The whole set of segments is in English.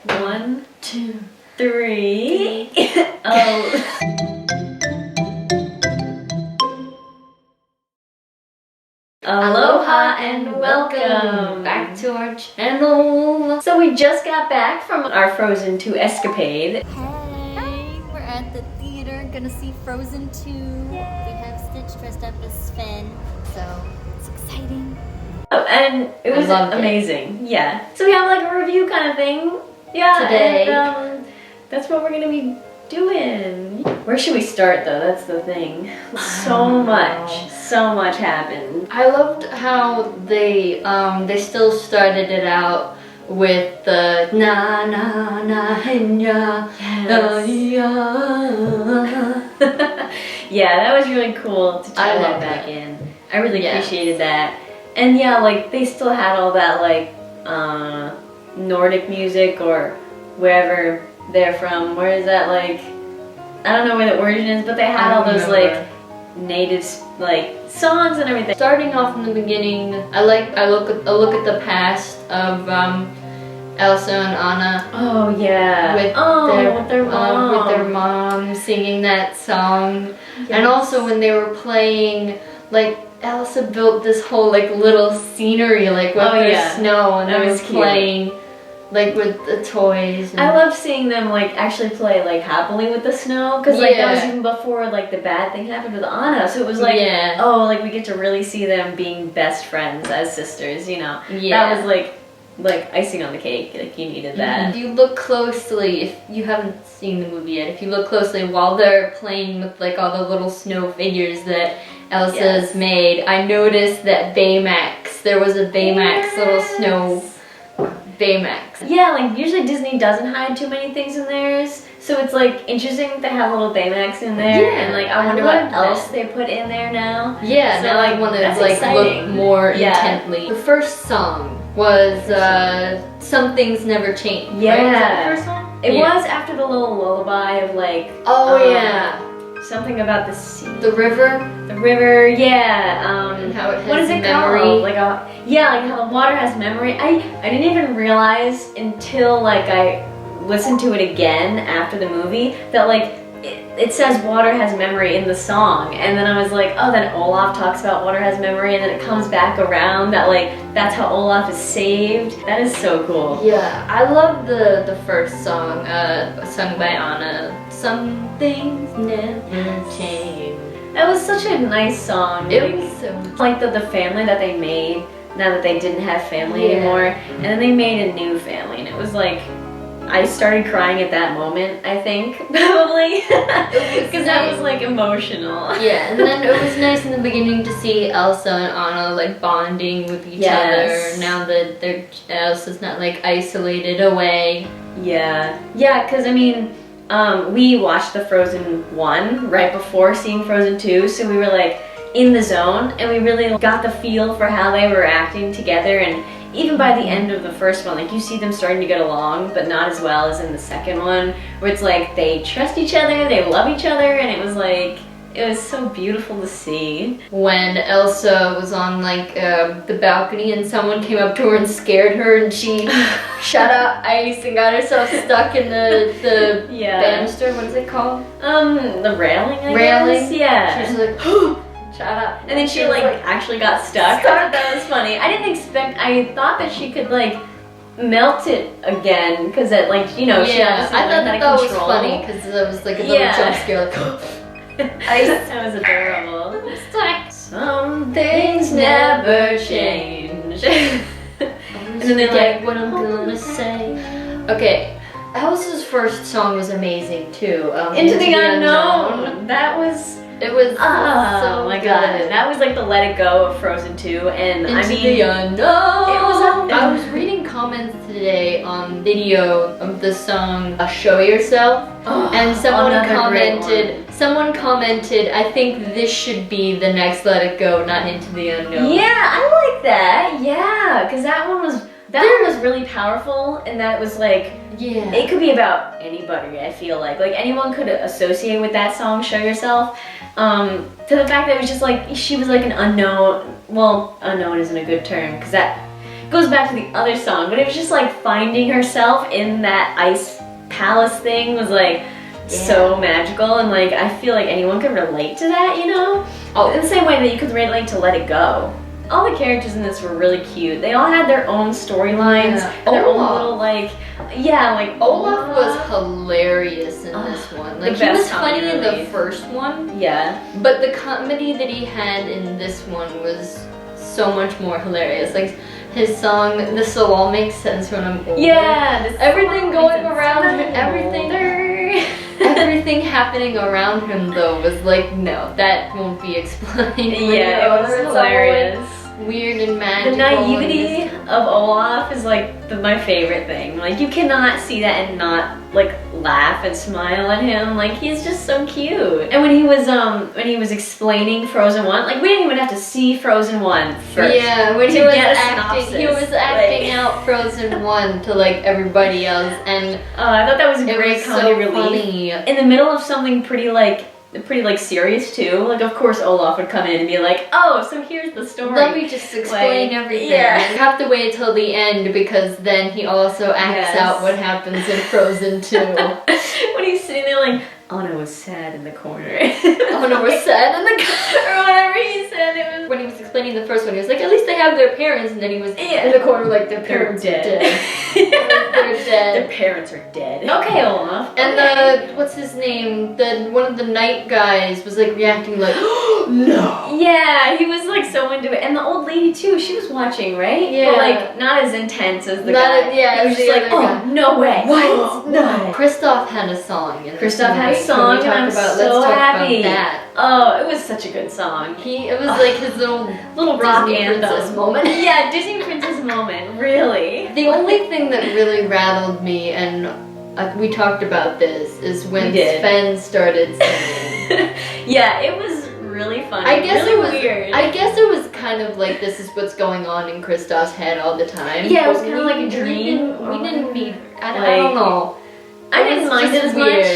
1, 2, 3. Oh. Aloha and welcome back to our channel. So we just got back from our Frozen 2 escapade. Hey, we're at the theater, gonna see Frozen 2. Yay. We have Stitch dressed up as Sven, so it's exciting. Oh, and it was amazing. Yeah. So we have like a review kind of thing. Yeah. Today. And, that's what we're gonna be doing. Where should we start though? That's the thing. So much happened. I loved how they still started it out with the na na na henya. Yeah, that was really cool to tie that back in. I really appreciated that. And yeah, like they still had all that like Nordic music or wherever they're from. Where is that, like, I don't know where the origin is, but they had all those like native like songs and everything. Starting off in the beginning, I look at the past of Elsa and Anna. Oh yeah. With their mom singing that song. Yes. And also when they were playing, like Elsa built this whole like little scenery like with their snow, and they was playing like with the toys. I love seeing them like actually play like happily with the snow, because like that was even before like the bad thing happened with Anna, so it was like oh, like we get to really see them being best friends as sisters, you know. That was like icing on the cake. Like you needed that. If you look closely, if you haven't seen the movie yet, if you look closely while they're playing with like all the little snow figures that Elsa's made, I noticed that Baymax, there was a Baymax little snow Baymax. Yeah, like usually Disney doesn't hide too many things in theirs, so it's like interesting that they have little Baymax in there, and like I wonder what else they put in there now. Yeah, so now I want to like look more intently. The first song was Some Things Never Change. Yeah, right? Was that the first one? It was after the little lullaby of like something about the sea, the river, and how it has what is it memory. called? Like like how the water has memory. I didn't even realize until like I listened to it again after the movie that like it says water has memory in the song, and then I was like, oh, then Olaf talks about water has memory, and then it comes back around that like that's how Olaf is saved. That is so cool. Yeah, I love the first song sung by Anna. Some things never change. That was such a nice song. It was so like the family that they made now that they didn't have family anymore, and then they made a new family, and it was like I started crying at that moment, I think, probably, because that was like emotional. Yeah, and then it was nice in the beginning to see Elsa and Anna like bonding with each other. Now that Elsa's not like isolated away. Yeah, because I mean, we watched the Frozen 1 right before seeing Frozen 2, so we were like in the zone, and we really got the feel for how they were acting together. And even by the end of the first one, like you see them starting to get along, but not as well as in the second one, where it's like they trust each other, they love each other, and it was like, it was so beautiful to see. When Elsa was on like the balcony and someone came up to her and scared her, and she shut out ice and got herself stuck in the banister, what is it called? The railing, I guess? Yeah. She's like, shut up. And then she like actually got stuck. I thought that was funny. I didn't expect, I thought that she could like melt it again, because it like, you know, she obviously I thought learned that how to was control. funny, because it was like a little jump scare, like that was adorable. It's like, some things never change. And then they're like, what I'm gonna say. Okay, Elsa's first song was amazing too. Into the Unknown. That was. It was so my god, that was like the Let It Go of Frozen 2, and Into I mean, the Unknown. It was. I was reading comments today on video of the song "Show Yourself," and someone commented, I think this should be the next Let It Go, not Into the Unknown. Yeah, I like that. Yeah, because that one was really powerful, and that was like, it could be about anybody. I feel like anyone could associate with that song, "Show Yourself." To the fact that it was just like she was like an unknown. Well, unknown isn't a good term, because that goes back to the other song, but it was just like finding herself in that ice palace thing was like so magical, and like I feel like anyone could relate to that, you know? Oh, in the same way that you could relate to Let It Go. All the characters in this were really cute. They all had their own storylines, their own little like, like Olaf was hilarious in this one. Like he was funny in the first one. Yeah. But the comedy that he had in this one was so much more hilarious. Like his song, "This Will All Make Sense When I'm Older." Yeah. Everything going around him, everything happening around him though was like, no, that won't be explained. Yeah, it was hilarious. Weird and magical. The naivety of Olaf is like my favorite thing. Like you cannot see that and not like laugh and smile at him. Like he's just so cute. And when he was explaining Frozen 1, like we didn't even have to see Frozen 1 first. Yeah, when he was acting out Frozen 1 to like everybody else, and I thought that was a great comedy relief. Funny. In the middle of something pretty serious too. Like of course Olaf would come in and be like, oh, so here's the story. Let me just explain everything. Yeah. You have to wait till the end because then he also acts out what happens in Frozen 2. When he's sitting there like, Anna was sad in the corner. Anna was sad in the corner. Or whatever he said. It was when he was explaining the first one, he was like, at least they have their parents, and then he was in the corner like, their parents are dead. They're dead. Their parents are dead. Okay, Olaf. And what's his name? One of the night guys was like reacting like, no. Yeah, he was like so into it. And the old lady too, she was watching, right? Yeah. But like not as intense as the guy. Yeah, he was just like, oh, no way. What? No. Kristoff had a song. Kristoff had a song, and I'm so happy. Oh, it was such a good song. It was like his little rock Disney princess moment. Yeah, Disney princess moment, really. The only thing that really rattled me, and we talked about this, is when Sven started singing. Yeah, it was really funny. I guess really it was weird. I guess it was kind of like this is what's going on in Kristoff's head all the time. Yeah, it was kind of like a dream. We didn't need. I don't know. I didn't mind it as much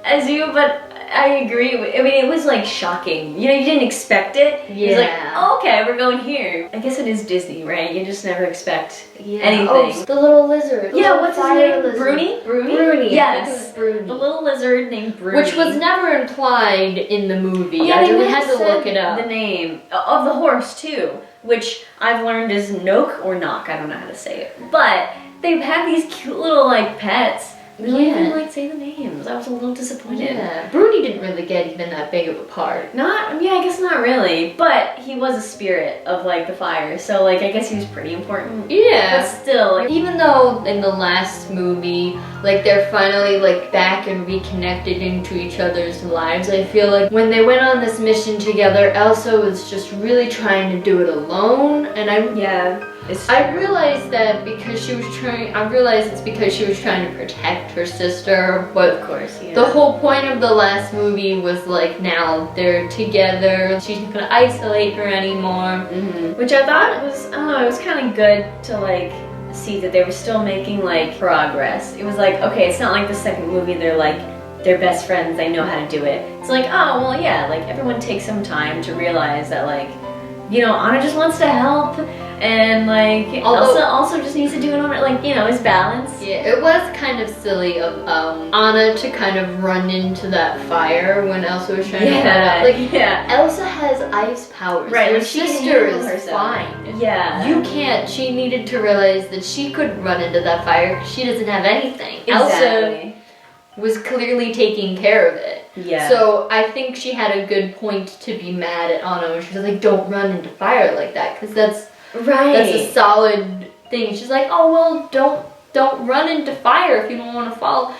as you, but I agree. I mean, it was like shocking. You know, you didn't expect it. Yeah. It was like, oh, okay, we're going here. I guess it is Disney, right? You just never expect anything. Oh, the little lizard. Yeah, what's his name? Lizard. Bruni? Bruni. Yes. I think it was Bruni. The little lizard named Bruni. Which was never implied in the movie. Yeah, I really had to look it up. The name of the horse too, which I've learned is Nook or Knock. I don't know how to say it. But they've had these cute little like pets. They don't even like say the names. I was a little disappointed. Yeah, Bruni didn't really get even that big of a part. I guess not really. But he was a spirit of like the fire, so like I guess he was pretty important. Yeah. But still, like, even though in the last movie, like they're finally like back and reconnected into each other's lives, I feel like when they went on this mission together, Elsa was just really trying to do it alone, and I realized that because she was trying. I realized it's because she was trying to protect her sister. But of course, the whole point of the last movie was like now they're together. She's not gonna isolate her anymore. Which I thought was, it was kind of good to like see that they were still making like progress. It was like, okay, it's not like the second movie. They're best friends. They know how to do it. It's like, oh well, yeah. Like everyone takes some time to realize that like, you know, Anna just wants to help. And like Elsa also just needs to do it on like, you know, his balance. Yeah, it was kind of silly of Anna to kind of run into that fire when Elsa was trying to put out. Like Elsa has ice powers. Right, her like sister is fine. Yeah. You can't. She needed to realize that she could run into that fire because she doesn't have anything. Exactly. Elsa was clearly taking care of it. Yeah. So I think she had a good point to be mad at Anna when she was like, don't run into fire like that, because that's a solid thing. She's like, oh well, don't run into fire if you don't want to fall.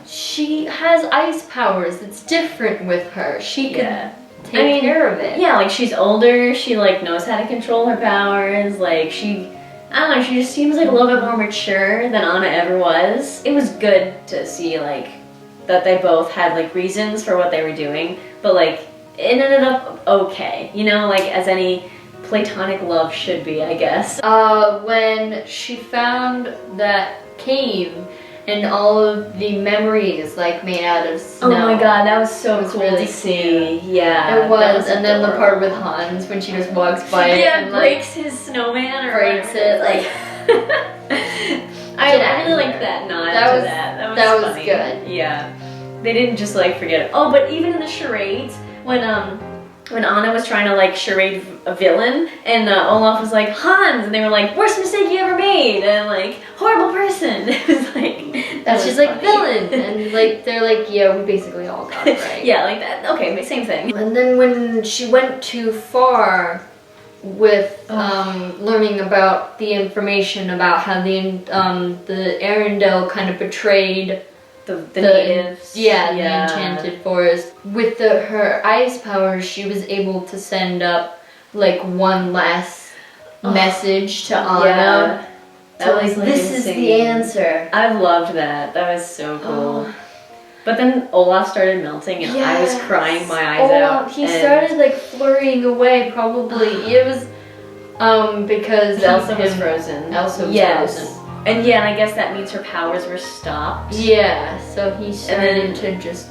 She has ice powers. It's different with her. She can take care of it. Yeah, like she's older. She like knows how to control her powers. Like I don't know. She just seems like a little bit more mature than Anna ever was. It was good to see like that they both had like reasons for what they were doing, but like it ended up okay. You know, like as any platonic love should be, I guess. When she found that cave and all of the memories like made out of snow. Oh my god, that was so cool really to see. Yeah, it was. And then the adorable. part with Hans when she just walks by it yeah, and breaks his snowman or breaks it like. I really liked that nod to that. That was funny. Good. Yeah, they didn't just like forget it. Oh, but even in the charades when Anna was trying to like charade a villain and Olaf was like Hans and they were like worst mistake you ever made and like horrible person. It was like that's just like villain and like they're like yeah we basically all got it right. Yeah, like that. Okay, same thing. And then when she went too far with learning about the information about how the Arendelle kind of betrayed the natives. Yeah, the enchanted forest. With her ice powers, she was able to send up like one last message to Anna. Yeah. That was like this insane. is the answer. I loved that. That was so cool. But then Olaf started melting and I was crying my eyes out. He started like flurrying away probably. It was because Elsa was frozen. Elsa was frozen. And yeah, and I guess that means her powers were stopped. Yeah, so he started to just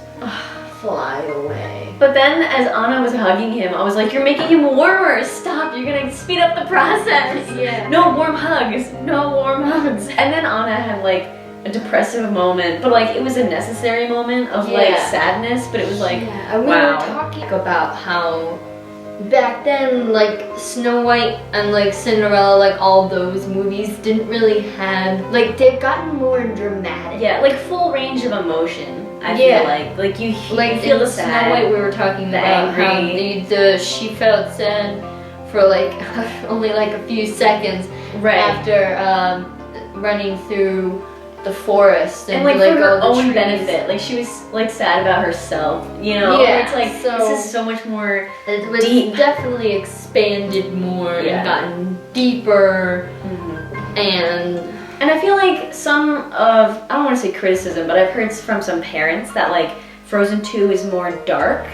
fly away. But then as Anna was hugging him, I was like, you're making him warmer. Stop, you're gonna speed up the process. Yeah. No warm hugs. No warm hugs. And then Anna had like a depressive moment, but like it was a necessary moment of like sadness, but it was like, and we were talking about how back then like Snow White and like Cinderella, like all those movies didn't really have, like they've gotten more dramatic. Yeah, like full range of emotion. I feel like you feel the sad. Snow White we were talking about angry. How she felt sad for like only like a few seconds after running through the forest and like for her all the own trees. benefit, like she was like sad about herself, you know. It's like this is so much more deep. Definitely expanded more and gotten deeper, and I feel like some of, I don't want to say criticism, but I've heard from some parents that like Frozen 2 is more dark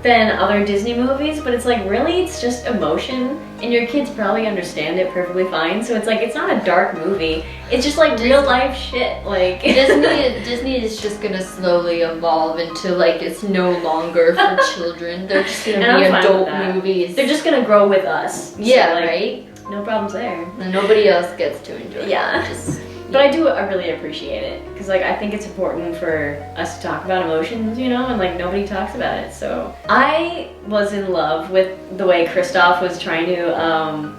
than other Disney movies, but it's like really it's just emotion and your kids probably understand it perfectly fine, so it's like it's not a dark movie, it's just like real life shit. Like Disney is just gonna slowly evolve into like it's no longer for children. They're just gonna be adult movies. They're just gonna grow with us. Yeah, so, like, right? No problems there. And nobody else gets to enjoy it. Yeah. But I really appreciate it because like I think it's important for us to talk about emotions, you know, and like nobody talks about it. So I was in love with the way Kristoff was trying to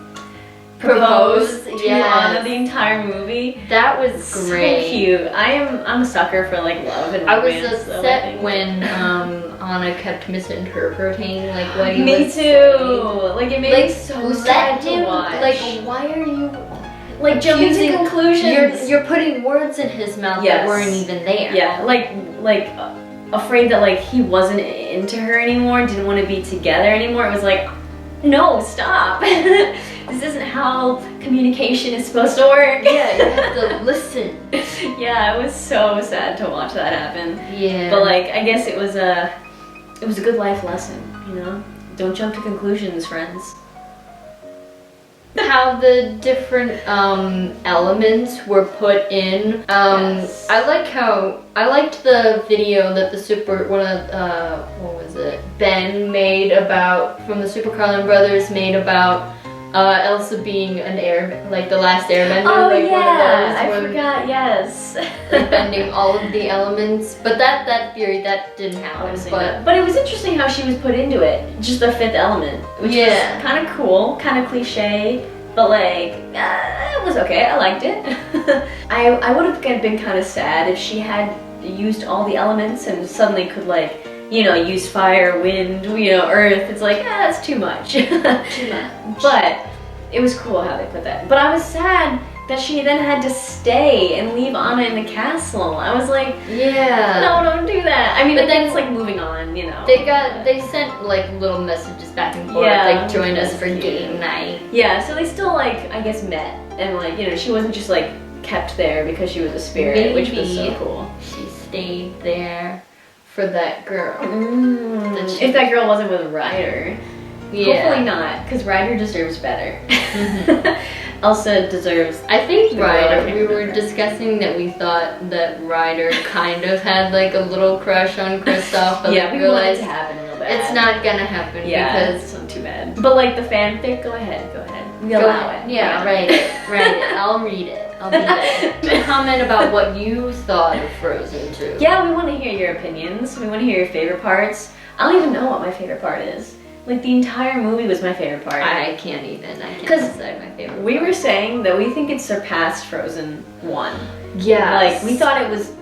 propose to Anna the entire movie. That was great. So cute. I'm a sucker for like love and romance. I was upset when Anna kept misinterpreting like what he was saying. Like it made me so sad to watch. Like why are you like jumping to conclusions? You're putting words in his mouth that weren't even there. Yeah, like afraid that like he wasn't into her anymore, didn't want to be together anymore. It was like, no, stop. This isn't how communication is supposed to work. Yeah, you have to listen. Yeah, it was so sad to watch that happen. Yeah. But like, I guess it was a good life lesson, you know? Don't jump to conclusions, friends. How the different elements were put in. I liked the video that Ben made about, from the Super Carlin Brothers made about Elsa being an like the last airbender. Oh like yeah, I forgot, yes. Like bending all of the elements. But that theory, that didn't happen. But it was interesting how she was put into it. Just the fifth element. Which was kind of cool, kind of cliche. But like, it was okay, I liked it. I would have been kind of sad if she had used all the elements and suddenly could like, you know, use fire, wind, you know, earth. It's like, that's too much. Too much. But it was cool how they put that. But I was sad that she then had to stay and leave Anna in the castle. I was like, no, don't do that. I mean, but then it's like moving on, you know. They sent like little messages back and forth, like join us for game night. Yeah, so they still like, I guess, met and like, you know, she wasn't just like kept there because she was a spirit, which was so cool. She stayed there for that girl. If that girl wasn't with Ryder. Yeah. Hopefully not, because Ryder deserves better. Elsa deserves. I think the girl, I Ryder, can't we were remember. discussing that we thought that Ryder kind of had like a little crush on Kristoff, but Yeah, we we want it realized to happen real bad. it's not gonna happen It's because not too bad. But like the fanfic, go ahead. We allow it. Yeah, write it. I'll read it. I'll be there. Comment about what you thought of Frozen 2. Yeah, we want to hear your opinions. We want to hear your favorite parts. I don't even know what my favorite part is. Like, the entire movie was my favorite part. I can't decide my favorite We part. were saying that we think it surpassed Frozen 1. Yeah. Like, we thought it was,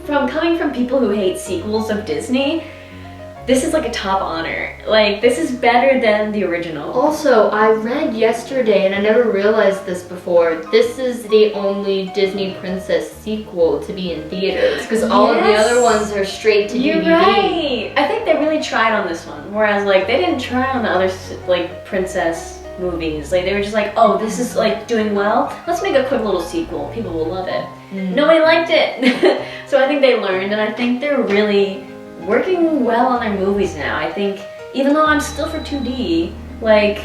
coming from people who hate sequels of Disney, this is like a top honor. Like, this is better than the original. Also, I read yesterday, and I never realized this before, this is the only Disney Princess sequel to be in theaters, because all of the other ones are straight to You're DVD. right. I think they really tried on this one, whereas like they didn't try on the other like princess movies. Like they were just like, oh, this is like doing well. Let's make a quick little sequel. People will love it. Nobody liked it. So I think they learned, and I think they're really working well on their movies now. I think even though I'm still for 2D, like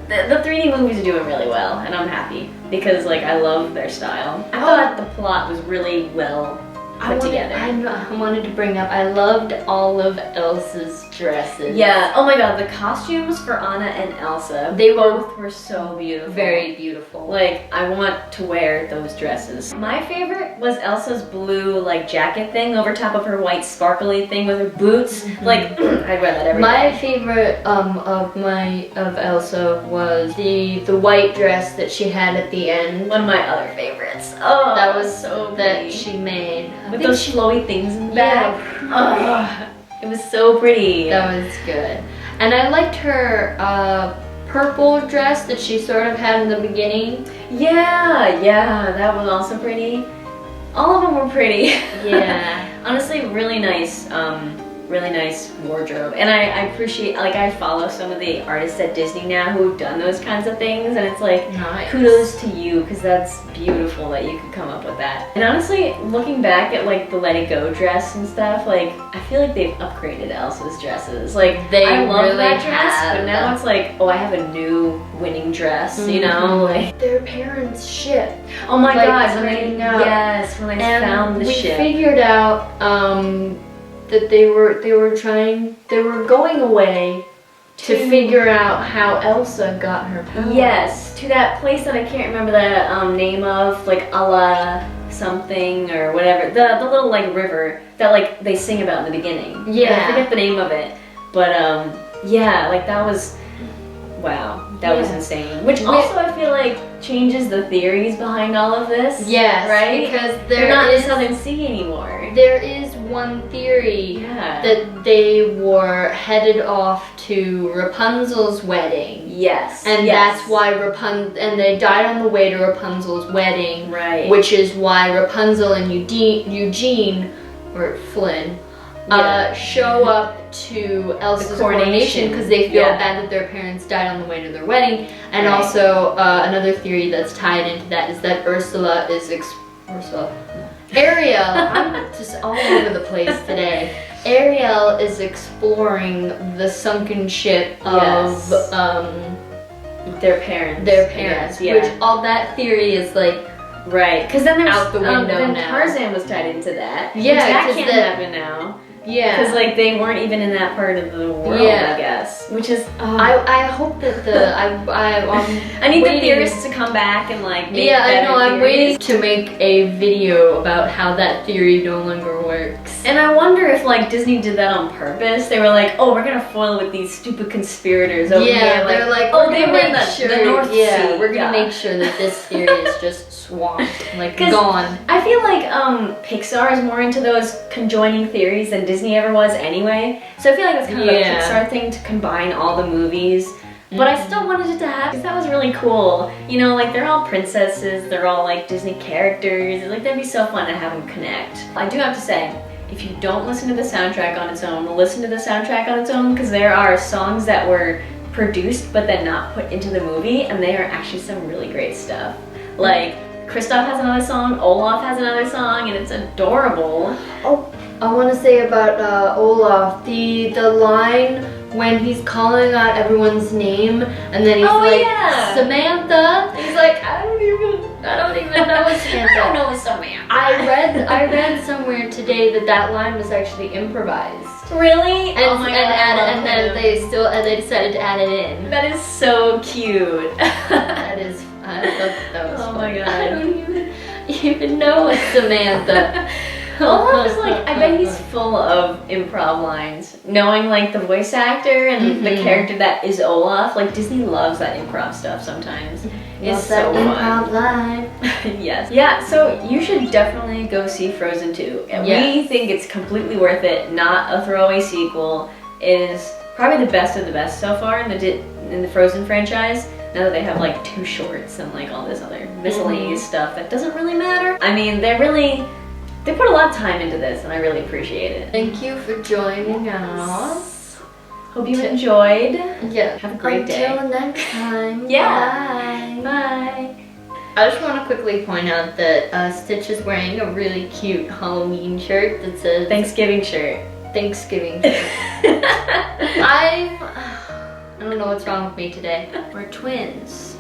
the 3D movies are doing really well, and I'm happy because like I love their style. I thought the plot was really well put together. I wanted to bring up, I loved all of Elsa's dresses. Yeah, oh my god, the costumes for Anna and Elsa, They both were so beautiful. Very beautiful. Like, I want to wear those dresses. My favorite was Elsa's blue, like, jacket thing over top of her white sparkly thing with her boots. Like, I'd wear that every My day. favorite of Elsa was the white dress that she had at the end. One of my other favorites. Oh, That was so that pretty. she made. With those flowy things in the Yeah. back. Oh, it was so pretty. That was good. And I liked her purple dress that she sort of had in the beginning. Yeah, that was also pretty. All of them were pretty. Yeah. Honestly, really nice wardrobe. And I appreciate, like, I follow some of the artists at Disney now who've done those kinds of things, and it's like, Nice. kudos to you, because that's beautiful that you could come up with that. And honestly, looking back at like the Let It Go dress and stuff, like, I feel like they've upgraded Elsa's dresses. Like, I love really that dress, have. but now it's like, oh, I have a new winning dress, you know? Like, Their parents' ship. oh my Like, god, bringing up. yes, when I And found the we ship. figured out that they were going away to figure out how Elsa got her power. Yes, to that place that I can't remember the name of, like Ala something or whatever. The little like river that like they sing about in the beginning. Yeah. I forget the name of it, but yeah, like that was, wow, that was insane. Which also I feel like changes the theories behind all of this. Yes, right? because They're not in the Southern Sea anymore. There is one theory that they were headed off to Rapunzel's wedding. Yes. And that's why and they died on the way to Rapunzel's wedding. Right. Which is why Rapunzel and Eugene, or Flynn, show up to Elsa's coronation because they feel bad that their parents died on the way to their wedding. And also another theory that's tied into that is that Ariel, I'm just all over the place today. Ariel is exploring the sunken ship of their parents. Which all that theory is like right, because then there's out the window then now. Tarzan was tied into that. Yeah, that 'cause can't happen now. Yeah, because like they weren't even in that part of the world. I guess, which is I hope that I need the theorists to come back and like make I know. I'm theories. waiting to make a video about how that theory no longer works. And I wonder if like Disney did that on purpose. They were like, oh, we're gonna foil with these stupid conspirators over here. They're like, oh, we're they gonna were in make the sure, North Sea. we're gonna make sure that this theory is just swamped, like gone. I feel like Pixar is more into those conjoining theories than Disney ever was anyway. So I feel like that's kind of a Pixar thing to combine all the movies. But I still wanted it to happen because that was really cool. You know, like they're all princesses, they're all like Disney characters. Like that'd be so fun to have them connect. I do have to say, if you don't listen to the soundtrack on its own, listen to the soundtrack on its own because there are songs that were produced but then not put into the movie, and they are actually some really great stuff. Like Kristoff has another song, Olaf has another song, and it's adorable. Oh, I want to say about Olaf, the line when he's calling out everyone's name, and then he's Samantha. He's like, I don't even know it's Samantha. I don't know it's Samantha. I read somewhere today that line was actually improvised. Really? And then they decided to add it in. That is so cute. That is. I thought that was Oh funny. my god. I don't even know it's Samantha. Olaf is like, I bet he's full of improv lines. Knowing like the voice actor and the character that is Olaf, like Disney loves that improv stuff sometimes. It's so fun. Improv line. Yes. Yeah, so you should definitely go see Frozen 2. And we think it's completely worth it, not a throwaway sequel. It is probably the best of the best so far in the Frozen franchise. Now that they have like 2 shorts and like all this other miscellaneous stuff that doesn't really matter. I mean, they put a lot of time into this, and I really appreciate it. Thank you for joining us. Hope you enjoyed. Yeah. Have a great day. Until next time. Yeah. Bye. Bye. I just want to quickly point out that Stitch is wearing a really cute Halloween shirt that says Thanksgiving shirt. Thanksgiving shirt. I don't know what's wrong with me today. We're twins.